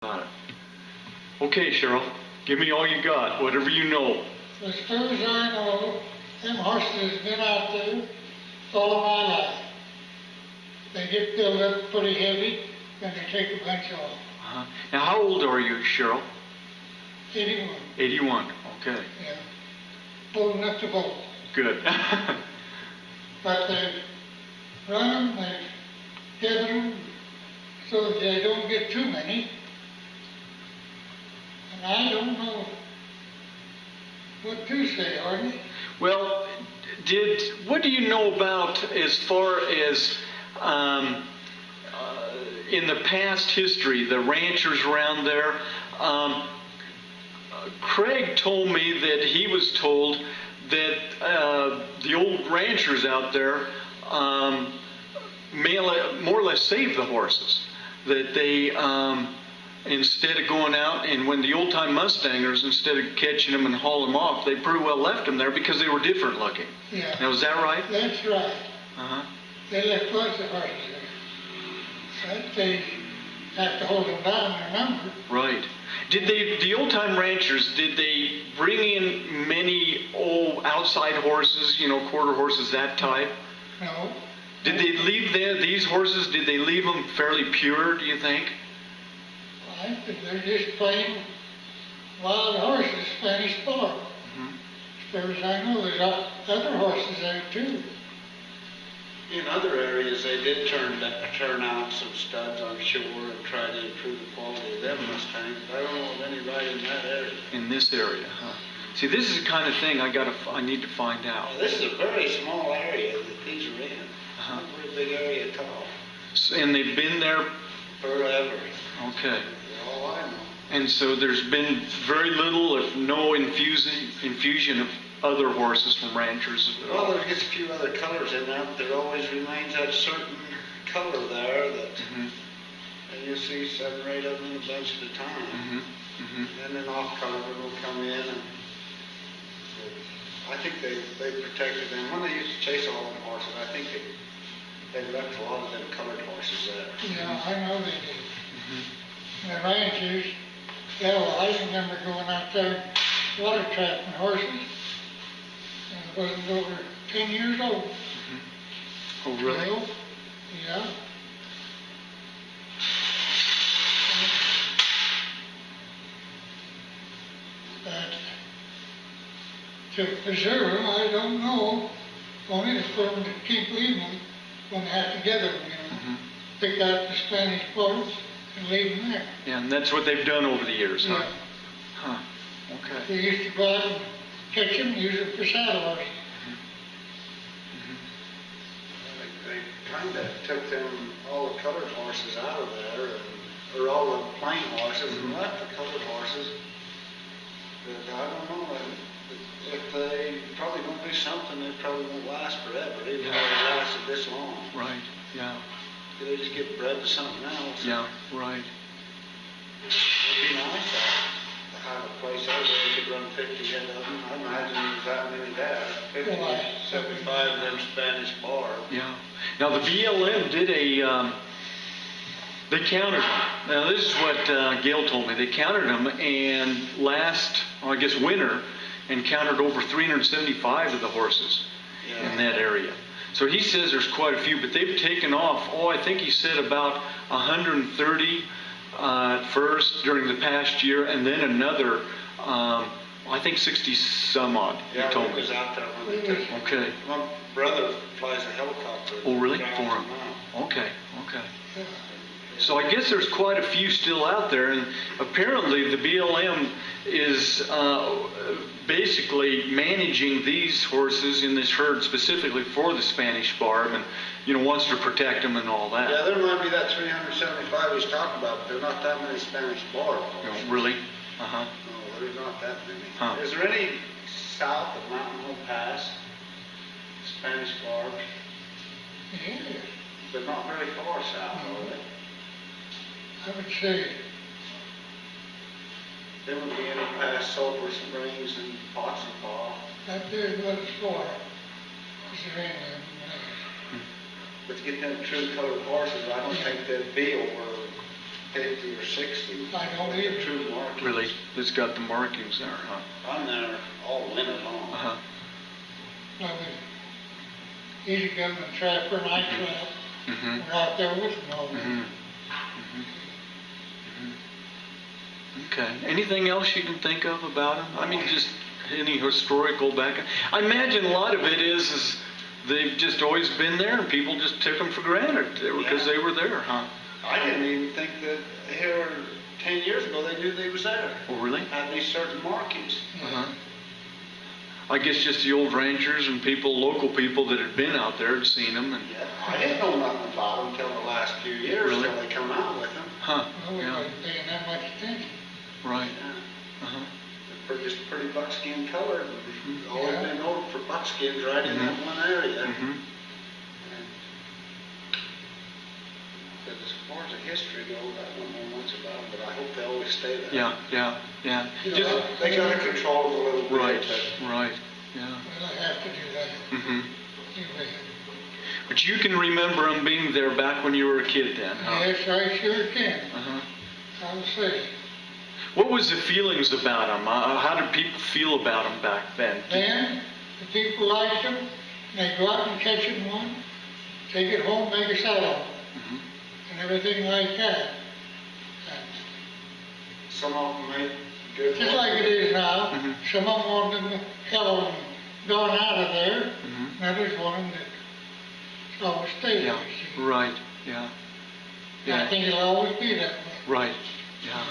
Got it. Okay, Cheryl, give me all you got, whatever you know. As far as I know, them horses have been out there all of my life. They get built up pretty heavy, then they take a bunch off. Now, how old are you, Cheryl? 81. 81, okay. Yeah. Old enough to vote. Good. But they run them, they gather them, so that they don't get too many. And I don't know what to say, Artie. Well, what do you know about as far as in the past history, the ranchers around there? Craig told me that he was told that the old ranchers out there more or less saved the horses. That they, instead of going out, and when the old-time Mustangers, instead of catching them and hauling them off, they pretty well left them there because they were different looking. Yeah. Now, is that right? That's right. Uh-huh. They left lots of horses there. But they have to hold them down in their number. Right. The old-time ranchers, did they bring in many old outside horses, quarter horses, that type? No. Did they leave these horses, did they leave them fairly pure, do you think? I think they're just plain wild horses, Spanish Bar. As far as I know, there's other horses there too. In other areas, they did turn out some studs on shore and try to improve the quality of them Mustangs. But I don't know of any right in that area. In this area, huh? See, this is the kind of thing I need to find out. Now, this is a very small area that these are in. Not a very big area at all. And they've been there forever. Okay. That's all I know. And so there's been very little, if no infusion of other horses from ranchers. Well, there's just a few other colors in there, but there always remains that certain color there that and you'll see 7 or 8 of them in a bunch at a time. And then an off color will come in, and I think they protected them. When they used to chase all them horses, I think they left a lot of them colored horses there. Yeah, I know they did. The ranchers, I remember going out there water trapping horses. And it wasn't over 10 years old. Oh, really? So, yeah. But to preserve them, I don't know. Only for them to keep leaving them when they have to gather them, Pick out the Spanish parts and leave them there. Yeah, and that's what they've done over the years, huh? Yeah. Huh. Okay. They used to go out and catch them, use them for saddle horses. They kind of took them, all the colored horses out of there, or all the plain horses, and left the colored horses. But I don't know, if they probably won't do something, they probably won't last forever, even though they lasted this long. Right, yeah. They just get bred to something else. Yeah, right. It'd be nice to have a place out where they could run 50 head of them. I imagine there's that many there. 50, 75 of them Spanish Bar. Yeah. Now the BLM did they counted them. Now this is what Gail told me. They counted them, and winter, and counted over 375 of the horses in that area. So he says there's quite a few, but they've taken off, I think he said about 130 first during the past year, and then another, I think 60 some odd, he told me. Yeah, was out there when they took them. Okay. My brother flies a helicopter. Oh, really? For him? Okay. So I guess there's quite a few still out there, and apparently the BLM is basically managing these horses in this herd specifically for the Spanish Barb, and wants to protect them and all that. Yeah, there might be that 375 he's talking about, but there's not that many Spanish Barb horses. Really? No, there's not that many. Huh. Is there any south of Mountain Home Pass Spanish Barb? Yeah. But not very far south, are they? I would say There would be any past Sulphur Springs and Potsdam. that there was for. Is there any of them? But to get them true colored horses, I don't think they'd be over 50 or 60. I don't either. True markings. Really? It's got the markings there, huh? I'm there all winter long. Uh-huh. I mean, easy come and trapper and I trap. Mm-hmm. We're out there with them all day. Mm-hmm. Okay. Anything else you can think of about them? I mean, just any historical background. I imagine a lot of it is they've just always been there, and people just took them for granted because they were there, huh? I didn't even think that here 10 years ago they knew they was there. Oh, really? Had these certain markings. Uh-huh. I guess just the old ranchers and people, local people that had been out there had seen them. And Yeah, I didn't know nothing about them until the last few years, Really? until they come out with them. huh? Well, we Yeah. wasn't paying that much attention. Right. Yeah. Uh-huh. They're just pretty buckskin colored. And always Yeah. been known for buckskins right in that one area. Mm-hmm. But as far as the history goes, I don't know much about them, but I hope they always stay there. Yeah. Yeah. You know, Just They got to control it a little bit. right. But Right. Yeah. Well, I have to do that. Mm-hmm. You bet. But you can remember them being there back when you were a kid, then, huh? Yes, I sure can. Uh-huh. I'll say. What was the feelings about them? How did people feel about them back then? Then, the people liked them, and they go out and catch them one, take it home, make a saddle, Mm-hmm. and everything like that. And some of them made good just like it is now, Mhm. some of them want them held and gone out of there, Mhm. and others want them to always stay Yeah. there. see. Right. Yeah. And I think it'll always be that way. Right. Yeah.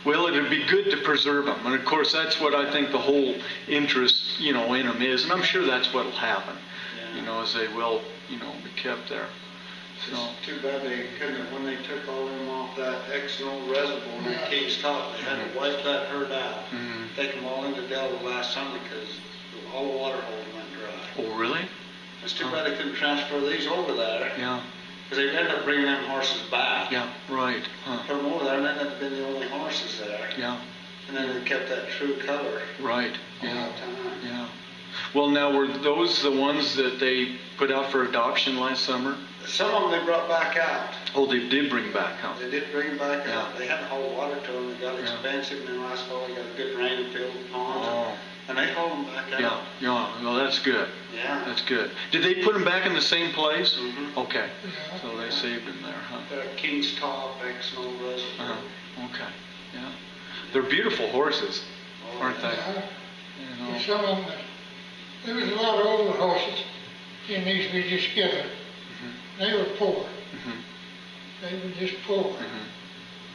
Well, it'd be good to preserve them, and of course that's what I think the whole interest, in them is, and I'm sure that's what'll happen. Yeah. As they will, be kept there. So. It's too bad they couldn't, when they took all them off that Exno reservoir in Yeah. King's Top, they had to wipe that herd out. Mhm. Take them all into Delta last summer because all the water holes went dry. Oh, really? It's too bad they couldn't transfer these over there, Yeah. because they ended up bringing them horses back. Yeah. Right. Huh. Put them over there, and ended up being the only horses there. Yeah. And then they kept that true color Right. all Yeah. that time. Yeah. Well, now were those the ones that they put out for adoption last summer? Some of them they brought back out. Oh, they did bring back, huh? They did bring them back Yeah. out. They had to haul water to them. They got Yeah. expensive, and then last fall they got a good rain and filled the ponds. Oh. And they hauled them back out. Yeah. Yeah. Well, that's good. Yeah. That's good. Did they put them back in the same place? Mhm. Okay. Yeah. So they saved them there, huh? They're at King's Top, Exno Reservoir. Uh-huh. Okay. Yeah. They're beautiful horses, aren't they? Yeah. You know. And some of them, there was a lot of old horses in these we just gathered. They were poor. Mhm. They were just poor. Mhm.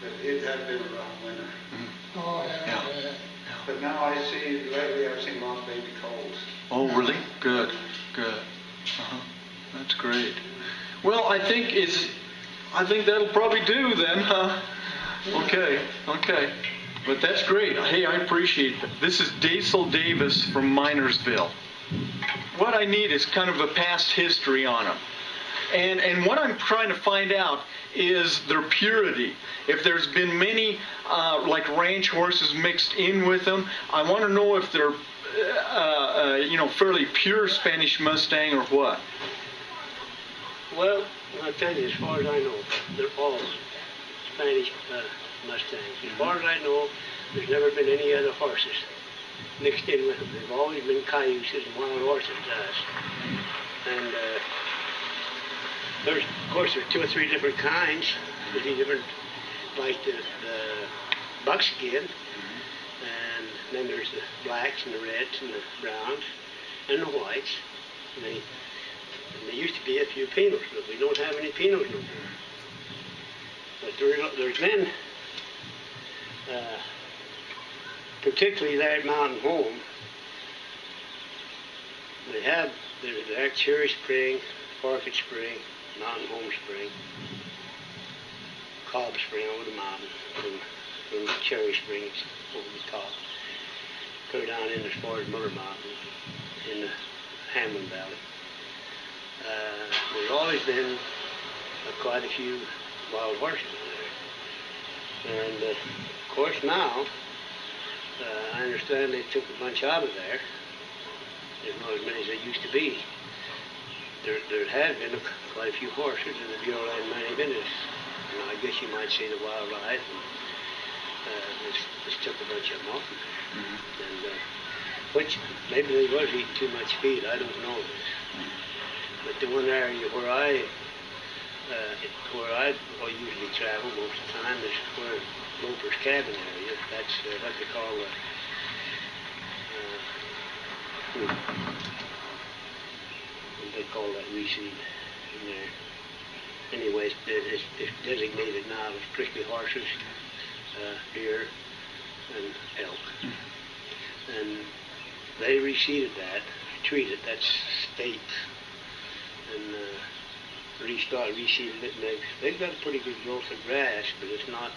But it had been a rough winter. Oh, yeah. Yeah. But now I see, lately I've seen a lot of baby coals. Oh, really? Good. Good. Uh-huh. That's great. Well, I think that'll probably do then, huh? Okay. But that's great. Hey, I appreciate that. This is Daysel Davis from Minersville. What I need is kind of a past history on them. And what I'm trying to find out is their purity. If there's been many like ranch horses mixed in with them, I want to know if they're fairly pure Spanish Mustang or what. Well, I'll tell you, as far as I know, they're all Spanish Mustangs. As far as I know, there's never been any other horses mixed in with them. They've always been cayuses and wild horses to us. And there's 2 or 3 different kinds. There's different, like the buckskin, and then there's the blacks and the reds and the browns and the whites. And there used to be a few Pinots, but we don't have any Pinots no more. But there's been, particularly there at Mountain Home, they're at Cherry Spring, Orchid Spring, Mountain Home Spring, Cobb Spring over the mountain, from Cherry Springs over the top, go down in as far as Miller Mountain in the Hamlin Valley. There's always been quite a few wild horses in there. And of course now, I understand they took a bunch out of there. There's not as many as there used to be. There has been quite a few horses in the Bureau of Land Management. Now, I guess you might say the wildlife, and just took a bunch of them off them. And, which maybe they was eating too much feed, I don't know. But the one area where I usually travel most of the time is where Loper's cabin area. That's what they call what they call that reseed in there. Anyway, it's designated now as prickly horses, deer, and elk. And they reseeded that, treated, that's state, and reseeded it, and they've got a pretty good growth of grass, but it's not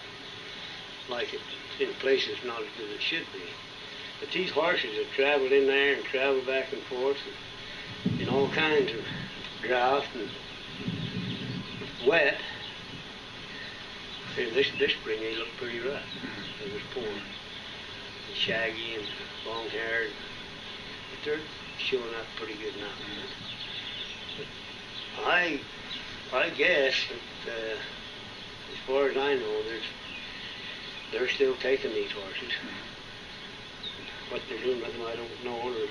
like it, in places not as good as it should be. But these horses have traveled in there and traveled back and forth and in all kinds of drought and wet. Here, this spring they look pretty rough. They was poor and shaggy and long-haired, but they're showing up pretty good now. But I guess that as far as I know, they're still taking these horses. What they're doing with them, I don't know, or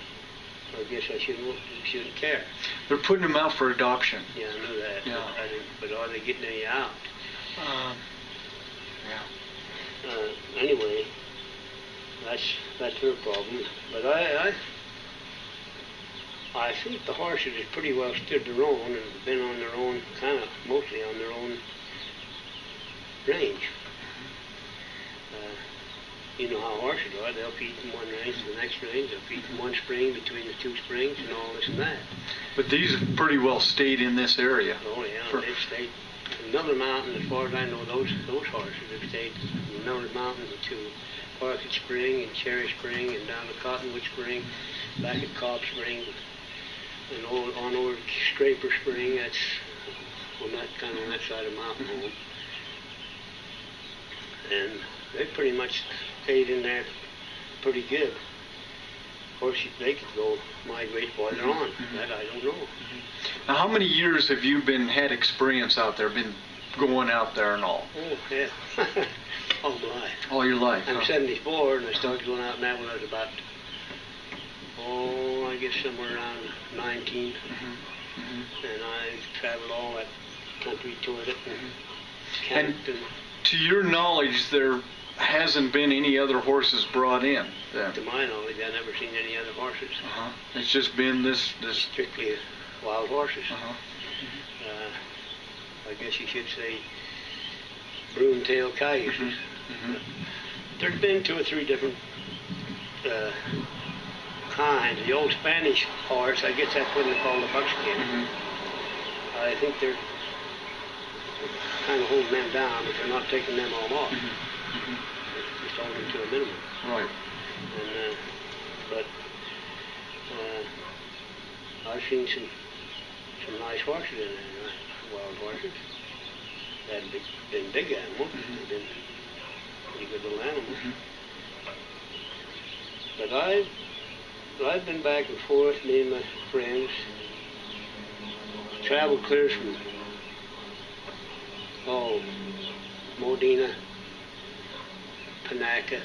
I guess I shouldn't care. They're putting them out for adoption. Yeah, I know that. Yeah. But are they getting any out? Yeah. Anyway, that's their problem. But I think the horses have pretty well stood their own and been on their own, kind of mostly on their own range. You know how horses are. They'll feed from one range to the next range. They'll feed from one spring between the two springs and all this and that. But these have pretty well stayed in this area. Oh, yeah. They've stayed. Another mountain, as far as I know, those horses have stayed from another mountain to Parkett Spring and Cherry Spring and down to Cottonwood Spring, back at Cobb Spring, and on over to Scraper Spring. That's on that side of Mountain Home. And they pretty much stayed in there pretty good. Of course, they could go migrate farther on. That I don't know. Now, how many years have you had experience out there, been going out there and all? Oh, yeah. All my life. All your life? I'm 74, and I started going out now when I was about, I guess somewhere around 19. And I traveled all that country, toured it, and camped. And to your knowledge, there hasn't been any other horses brought in then? To my knowledge, I've never seen any other horses. It's just been this. Strictly wild horses. I guess you should say broom-tailed cayuses. There's been 2 or 3 different kinds. The old Spanish horse, I guess that's what they call the buckskin. I think they're kind of holding them down, but they're not taking them all off. Just holding them to a minimum. Right. And, but I've seen some nice horses in there, wild horses. They hadn't been big animals, they've been pretty good little animals. But I've been back and forth, me and my friends, traveled clear from Modena, Panaca,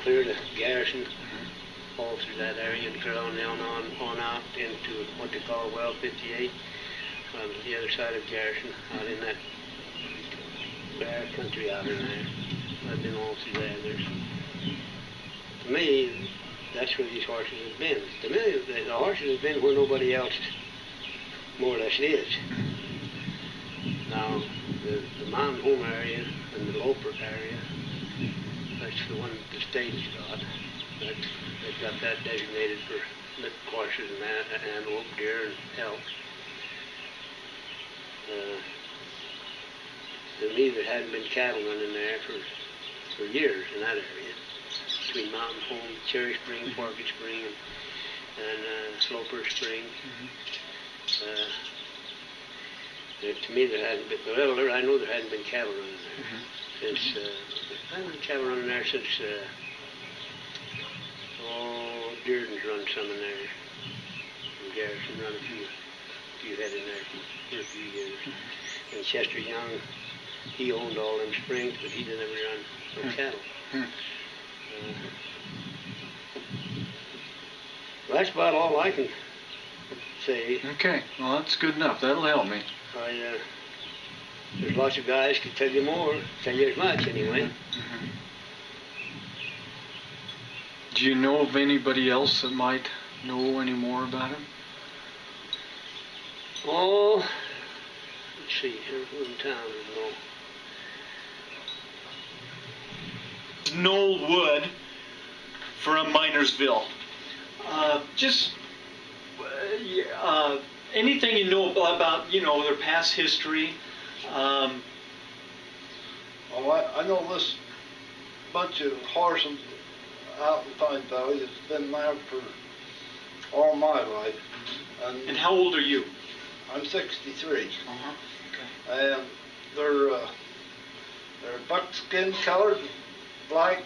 clear to Garrison, all through that area, and clear on out into what they call Well 58, on the other side of Garrison, out in that bare country out in there. I've been all through there. To me, that's where these horses have been. To me, the horses have been where nobody else more or less is. Now, the Mountain Home area and the Loper area, that's the one that the state's got. They've got that designated for horses and antelope, deer, and elk. To me, there hadn't been cattle running there for years in that area, between Mountain Home, Cherry Spring, Parkett Spring, and Sulphur Spring. To me, there hadn't been. Well, I know there hadn't been cattle running there since. There hadn't been cattle running there since. Dearden's run some in there. And Garrison run a few head in there for a few years. And Chester Young he owned all them springs, but he didn't ever run no cattle. That's about all I can say. Okay, well, that's good enough. That'll help me. There's lots of guys could tell you more, tell you as much anyway. Do you know of anybody else that might know any more about him? Oh, let's see, who's in town? Noel Wood from Minersville. Just anything you know about, their past history. Well, I know this bunch of horses out in Pine Valley has been there for all my life. And how old are you? I'm 63. Okay. And they're buckskin colored, black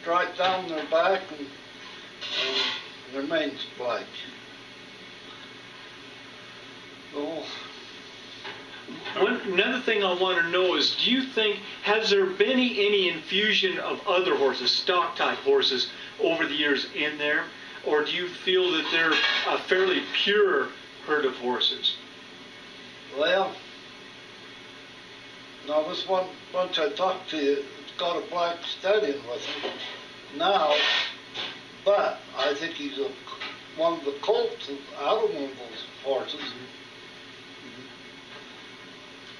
stripe down their back, and their mane's black. So, Another thing I want to know is, do you think, has there been any infusion of other horses, stock type horses, over the years in there? Or do you feel that they're a fairly pure herd of horses? well, now this one bunch I talked to, it's got a black stallion with him now, but I think he's one of the colts out of one of those horses.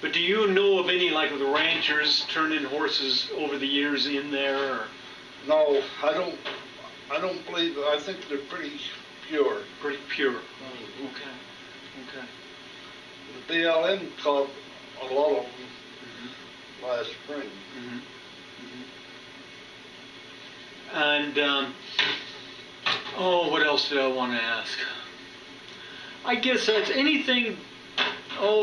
But do you know of any, like the ranchers turning horses over the years in there? Or? No, I don't believe. I think they're pretty pure. Pretty pure. Oh, okay. The BLM caught a lot of them last spring. And what else did I want to ask? I guess that's anything.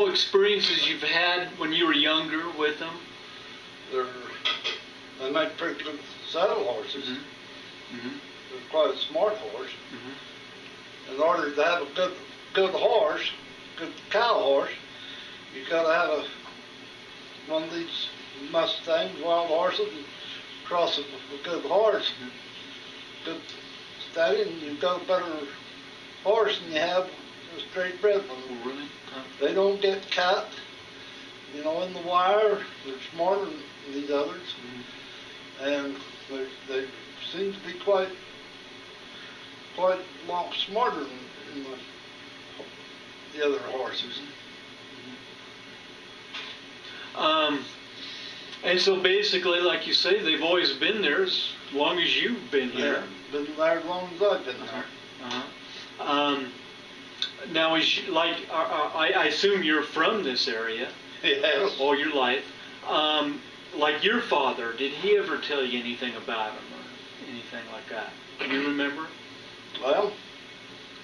Experiences you've had when you were younger with them? They make pretty good saddle horses. They're quite a smart horse. In order to have a good horse, good cow horse, you got to have one of these Mustangs, wild horses, and cross it with a good horse, good stallion. You've got a better horse than you have a straight bred one. Oh, really? They don't get cut, in the wire. They're smarter than these others, and they seem to be quite a lot smarter than the other horses. And so basically, like you say, they've always been there as long as you've been here. Been there as long as I've been there. Now, I assume you're from this area. Yes. All your life. Like your father, did he ever tell you anything about him or anything like that? Can you remember? Well,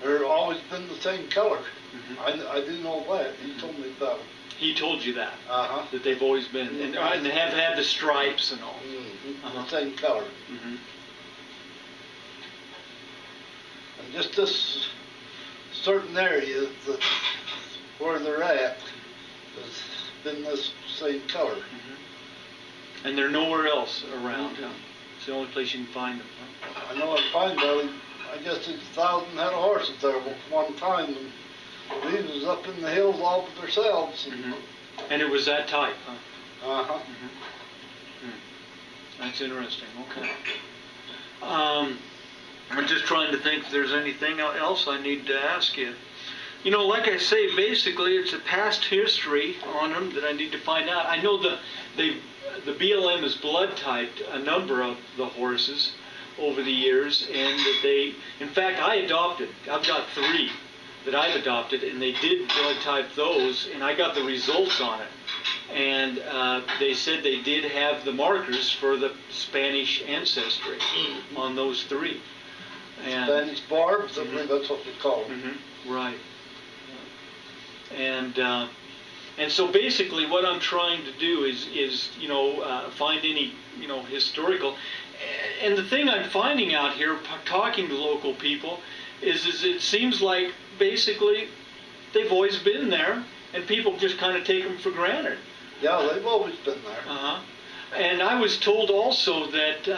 they're always been the same color. I do know that. He told me about it. He told you that? Uh-huh. That they've always been, and have had the stripes and all? The same color. And just this certain area where they're at has been this same color. And they're nowhere else around. It's the only place you can find them. I know in Pine Valley, I guess there's 1,000 head of horses there at one time, and these was up in the hills all by themselves. And it was that type, huh? That's interesting. Okay. I'm just trying to think if there's anything else I need to ask you. Like I say, basically it's a past history on them that I need to find out. I know the BLM has blood typed a number of the horses over the years, and that in fact, I've got 3 that I've adopted, and they did blood type those, and I got the results on it. And they said they did have the markers for the Spanish ancestry on those 3. And Spanish barbs, I believe that's what they call them. Right. And so basically what I'm trying to do is find any, historical. And the thing I'm finding out here, talking to local people, is it seems like basically they've always been there, and people just kind of take them for granted. Yeah, they've always been there. Uh-huh. And I was told also that,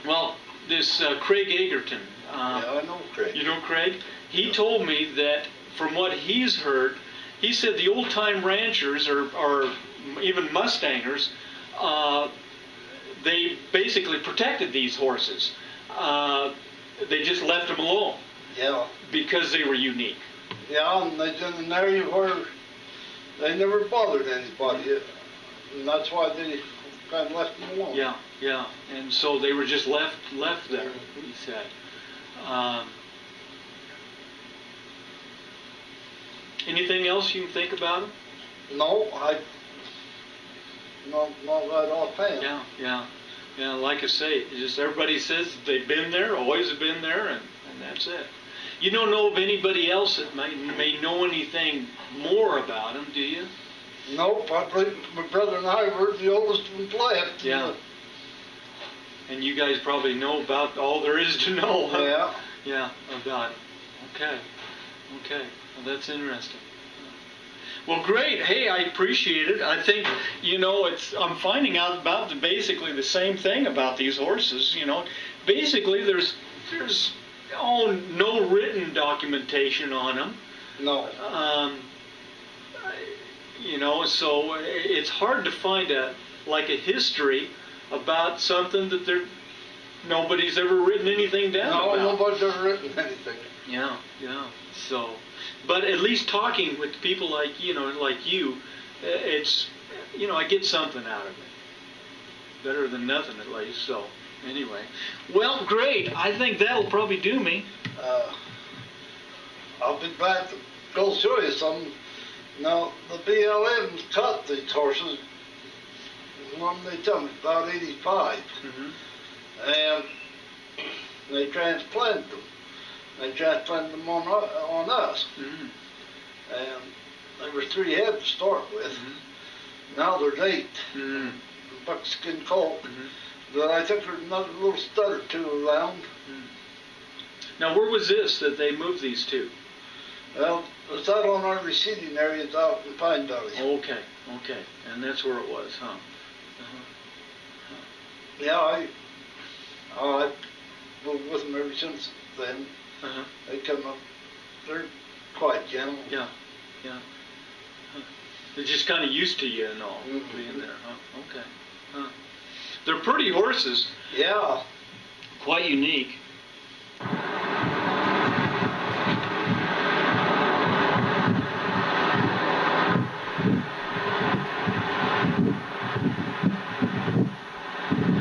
well, this Craig Egerton. Yeah, I know Craig. You know Craig? He told me that from what he's heard, he said the old-time ranchers or even Mustangers, they basically protected these horses. They just left them alone Yeah. because they were unique. Yeah, and they're in an area where they never bothered anybody. And that's why they kind of left them alone. Yeah, yeah. And so they were just left there, he said. Anything else you can think about them? No, not right offhand. Yeah. Like I say, it's just everybody says they've been there, always have been there, and that's it. You don't know of anybody else that may know anything more about them, do you? Nope, I believe my brother and I were the oldest ones left. Yeah. And you guys probably know about all there is to know, huh? Yeah. Yeah, about it. Okay. Well, that's interesting. Well, great. Hey, I appreciate it. I think, I'm finding out about basically the same thing about these horses, Basically, there's no written documentation on them. No. So it's hard to find a history about something that nobody's ever written anything down about. No, nobody's ever written anything. Yeah. So, but at least talking with people like you, it's I get something out of it. Better than nothing, at least. So, anyway, well, great. I think that'll probably do me. I'll be glad to go show you some. Now, the BLM's cut these horses, when they tell me, about 85. Mm-hmm. And they transplanted them. They transplanted them on us. Mm-hmm. And there were 3 head to start with. Mm-hmm. Now there's 8. Mm-hmm. Buckskin colt. Mm-hmm. But I think there's another little stud or 2 around. Now, where was this that they moved these to? Well, it's out on our receding areas out in Pine Valley. Okay. And that's where it was, huh? Yeah, I've moved with them ever since then. Uh-huh. They come up, they're quite gentle. Yeah. Huh. They're just kind of used to you and all, Mm-hmm. being there, huh? Okay. Huh. They're pretty horses. Yeah. Quite unique.